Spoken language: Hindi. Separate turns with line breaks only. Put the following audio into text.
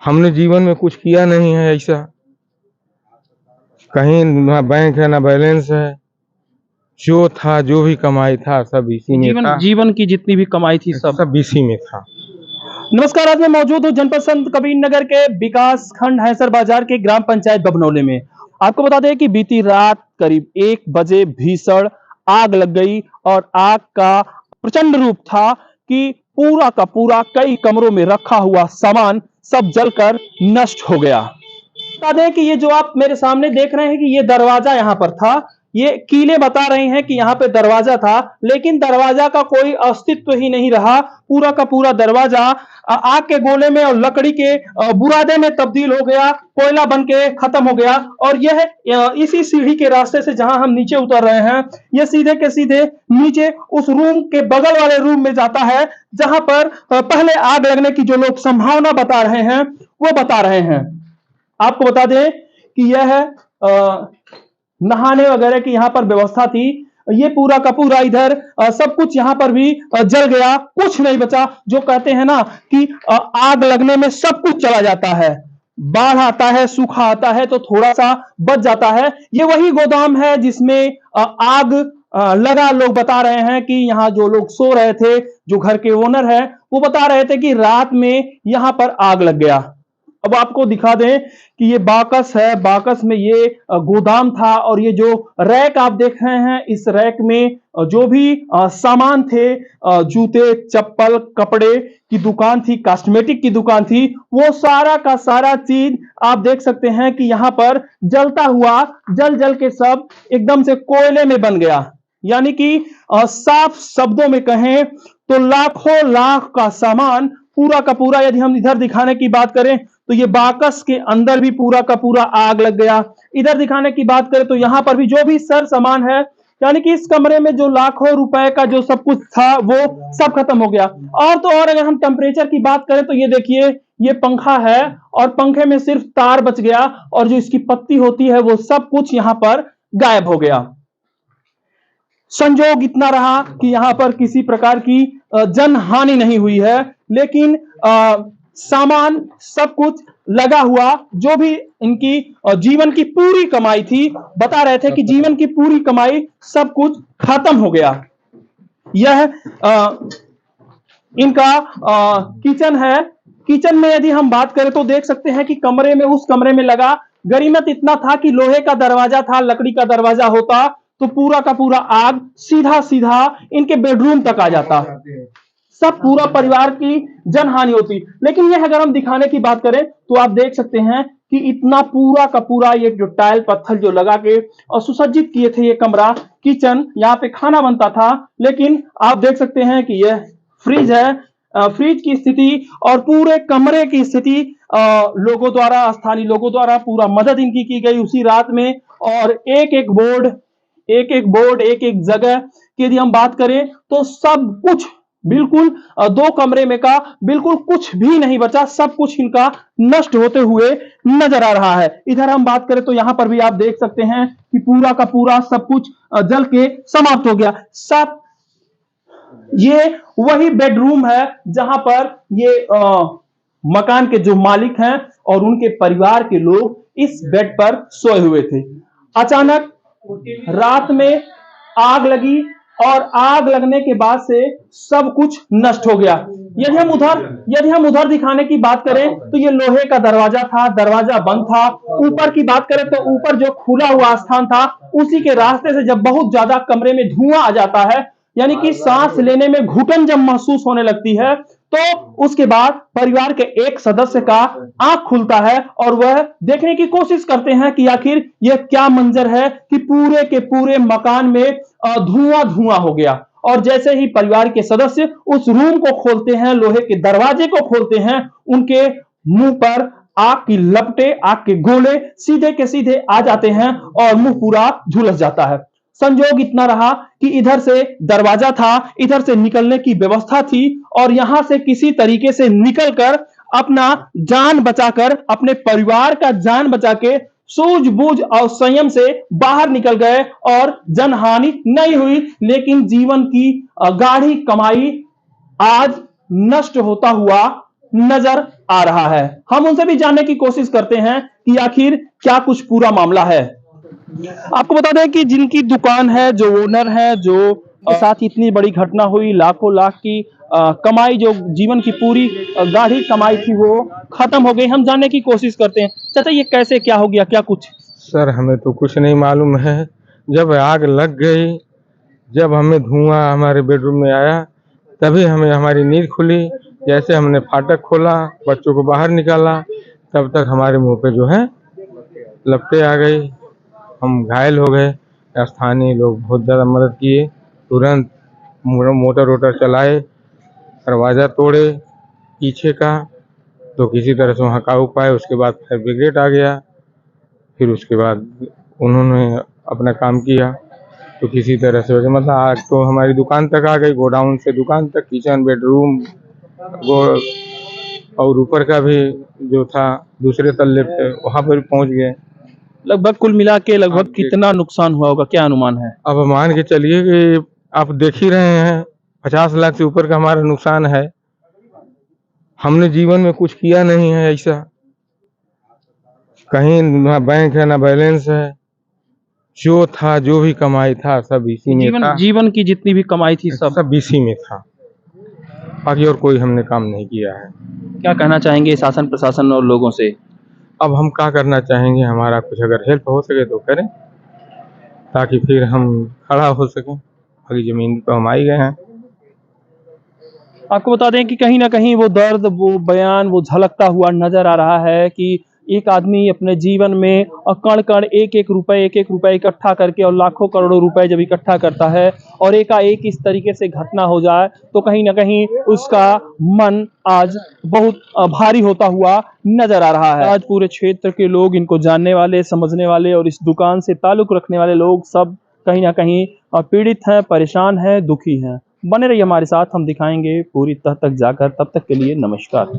हमने जीवन में कुछ किया नहीं है ऐसा, कहीं ना बैंक है ना बैलेंस है। जो था, जो भी कमाई था सब इसी में
जीवन
था,
जीवन की जितनी भी कमाई थी सब
इसी में था।
नमस्कार, आज मैं मौजूद हूँ जनपद संत कबीर नगर के विकास खंड हैसर बाजार के ग्राम पंचायत बभनौले में। आपको बता दें कि बीती रात करीब 1 बजे भीषण आग लग गई और आग का प्रचंड रूप था कि पूरा का पूरा कई कमरों में रखा हुआ सामान सब जलकर नष्ट हो गया। बता दें कि ये जो आप मेरे सामने देख रहे हैं कि ये दरवाजा यहाँ पर था, ये कीले बता रहे हैं कि यहाँ पे दरवाजा था, लेकिन दरवाजा का कोई अस्तित्व ही नहीं रहा। पूरा का पूरा दरवाजा आग के गोले में और लकड़ी के बुरादे में तब्दील हो गया, कोयला बन के खत्म हो गया। और यह इसी सीढ़ी के रास्ते से जहां हम नीचे उतर रहे हैं, यह सीधे के सीधे नीचे उस रूम के बगल वाले रूम में जाता है, जहां पर पहले आग लगने की जो लोग संभावना बता रहे हैं वो बता रहे हैं। आपको बता दें कि यह नहाने वगैरह की यहाँ पर व्यवस्था थी। ये पूरा का पूरा इधर सब कुछ यहाँ पर भी जल गया, कुछ नहीं बचा। जो कहते हैं ना कि आग लगने में सब कुछ चला जाता है, बाढ़ आता है, सूखा आता है तो थोड़ा सा बच जाता है। ये वही गोदाम है जिसमें आग लगा। लोग बता रहे हैं कि यहाँ जो लोग सो रहे थे, जो घर के ओनर है, वो बता रहे थे कि रात में यहाँ पर आग लग गया। अब आपको दिखा दें कि ये बाकस है, बाकस में ये गोदाम था और ये जो रैक आप देख रहे हैं, इस रैक में जो भी सामान थे, जूते, चप्पल, कपड़े की दुकान थी, कॉस्मेटिक की दुकान थी, वो सारा का सारा चीज आप देख सकते हैं कि यहाँ पर जलता हुआ जल जल के सब एकदम से कोयले में बन गया। यानी कि साफ शब्दों में कहें तो लाखों लाख का सामान पूरा का पूरा, यदि हम इधर दिखाने की बात करें तो ये बाकस के अंदर भी पूरा का पूरा आग लग गया। इधर दिखाने की बात करें तो यहाँ पर भी जो भी सर सामान है, यानी कि इस कमरे में जो लाखों रुपए का जो सब कुछ था वो सब खत्म हो गया। और तो और अगर हम टेम्परेचर की बात करें तो ये देखिए, ये पंखा है और पंखे में सिर्फ तार बच गया और जो इसकी पत्ती होती है वो सब कुछ यहाँ पर गायब हो गया। संजोग इतना रहा कि यहां पर किसी प्रकार की जन हानि नहीं हुई है, लेकिन सामान सब कुछ लगा हुआ, जो भी इनकी जीवन की पूरी कमाई थी, बता रहे थे कि जीवन की पूरी कमाई सब कुछ खत्म हो गया। यह इनका किचन है। किचन में यदि हम बात करें तो देख सकते हैं कि कमरे में, उस कमरे में लगा गरीमत इतना था कि लोहे का दरवाजा था, लकड़ी का दरवाजा होता तो पूरा का पूरा आग सीधा सीधा इनके बेडरूम तक आ जाता, सब पूरा परिवार की जनहानि होती। लेकिन यह अगर हम दिखाने की बात करें तो आप देख सकते हैं कि इतना पूरा का पूरा ये जो टाइल पत्थर जो लगा के और सुसज्जित किए थे ये कमरा, किचन, यहाँ पे खाना बनता था। लेकिन आप देख सकते हैं कि यह फ्रिज है, फ्रिज की स्थिति और पूरे कमरे की स्थिति लोगों द्वारा, स्थानीय लोगों द्वारा पूरा मदद इनकी की गई उसी रात में। और एक एक बोर्ड, एक एक जगह की यदि हम बात करें तो सब कुछ बिल्कुल 2 कमरे में का बिल्कुल कुछ भी नहीं बचा, सब कुछ इनका नष्ट होते हुए नजर आ रहा है। इधर हम बात करें तो यहां पर भी आप देख सकते हैं कि पूरा का पूरा सब कुछ जल के समाप्त हो गया। सब ये वही बेडरूम है जहां पर ये मकान के जो मालिक हैं और उनके परिवार के लोग इस बेड पर सोए हुए थे। अचानक रात में आग लगी और आग लगने के बाद से सब कुछ नष्ट हो गया। यदि हम उधर दिखाने की बात करें तो ये लोहे का दरवाजा था, दरवाजा बंद था। ऊपर की बात करें तो ऊपर जो खुला हुआ स्थान था, उसी के रास्ते से जब बहुत ज्यादा कमरे में धुआं आ जाता है, यानी कि सांस लेने में घुटन जब महसूस होने लगती है, तो उसके बाद परिवार के एक सदस्य का आंख खुलता है और वह देखने की कोशिश करते हैं कि आखिर यह क्या मंजर है कि पूरे के पूरे मकान में धुआं धुआं हो गया। और जैसे ही परिवार के सदस्य उस रूम को खोलते हैं, लोहे के दरवाजे को खोलते हैं, उनके मुंह पर आग की लपटे, आग के गोले सीधे के सीधे आ जाते हैं और मुंह पूरा झुलस जाता है। संजोग इतना रहा कि इधर से दरवाजा था, इधर से निकलने की व्यवस्था थी और यहां से किसी तरीके से निकलकर अपना जान बचाकर, अपने परिवार का जान बचा के सूझबूझ और संयम से बाहर निकल गए और जनहानि नहीं हुई। लेकिन जीवन की गाढ़ी कमाई आज नष्ट होता हुआ नजर आ रहा है। हम उनसे भी जानने की कोशिश करते हैं कि आखिर क्या कुछ पूरा मामला है। आपको बता दें कि जिनकी दुकान है, जो ओनर है, जो के साथ इतनी बड़ी घटना हुई, लाखों लाख की कमाई, जो जीवन की पूरी गाढ़ी कमाई थी, वो खत्म हो गई। हम जानने की कोशिश करते हैं, चाचा ये कैसे क्या हो गया, क्या कुछ?
सर हमें तो कुछ नहीं मालूम है। जब आग लग गई, जब हमें धुआं हमारे बेडरूम में आया, तभी हमें हमारी नींद खुली। जैसे हमने फाटक खोला, बच्चों को बाहर निकाला, तब तक हमारे मुंह पे जो है लपटें आ गई। हम घायल हो गए। स्थानीय लोग बहुत ज़्यादा मदद किए। तुरंत मोटर वोटर चलाए, दरवाज़ा तोड़े पीछे का, तो किसी तरह से वहाँ काबू पाए। उसके बाद फायर ब्रिगेड आ गया। फिर उसके बाद उन्होंने अपना काम किया। तो किसी तरह से वजह मतलब आग तो हमारी दुकान तक आ गई, गोडाउन से दुकान तक, किचन, बेडरूम, वो और ऊपर का भी जो था दूसरे तल्ले पे, वहाँ पर पहुँच गए।
लगभग कुल मिला के लगभग कितना नुकसान हुआ होगा, क्या अनुमान है?
अब मान के चलिए कि आप देख ही रहे हैं, 50 लाख से ऊपर का हमारा नुकसान है। हमने जीवन में कुछ किया नहीं है ऐसा। कहीं ना बैंक है, ना बैलेंस है। जो था, जो भी कमाई था, सब इसी में था।
जीवन की जितनी भी कमाई थी
सब इसी में था। बाकी और कोई हमने काम नहीं किया है।
क्या कहना चाहेंगे शासन प्रशासन और लोगों से?
अब हम क्या करना चाहेंगे, हमारा कुछ अगर हेल्प हो सके तो करें, ताकि फिर हम खड़ा हो सकें। अभी जमीन तो हम आ ही गए हैं।
आपको बता दें कि कहीं ना कहीं वो दर्द, वो बयान, वो झलकता हुआ नजर आ रहा है कि एक आदमी अपने जीवन में कण कण एक एक रुपए इकट्ठा करके और लाखों करोड़ों रुपए जब इकट्ठा करता है और एकाएक इस तरीके से घटना हो जाए, तो कहीं ना कहीं उसका मन आज बहुत भारी होता हुआ नजर आ रहा है। आज पूरे क्षेत्र के लोग, इनको जानने वाले, समझने वाले और इस दुकान से ताल्लुक रखने वाले लोग सब कहीं ना कहीं पीड़ित हैं, परेशान हैं, दुखी हैं। बने रहिए हमारे साथ, हम दिखाएंगे पूरी तह तक जाकर। तब तक के लिए नमस्कार।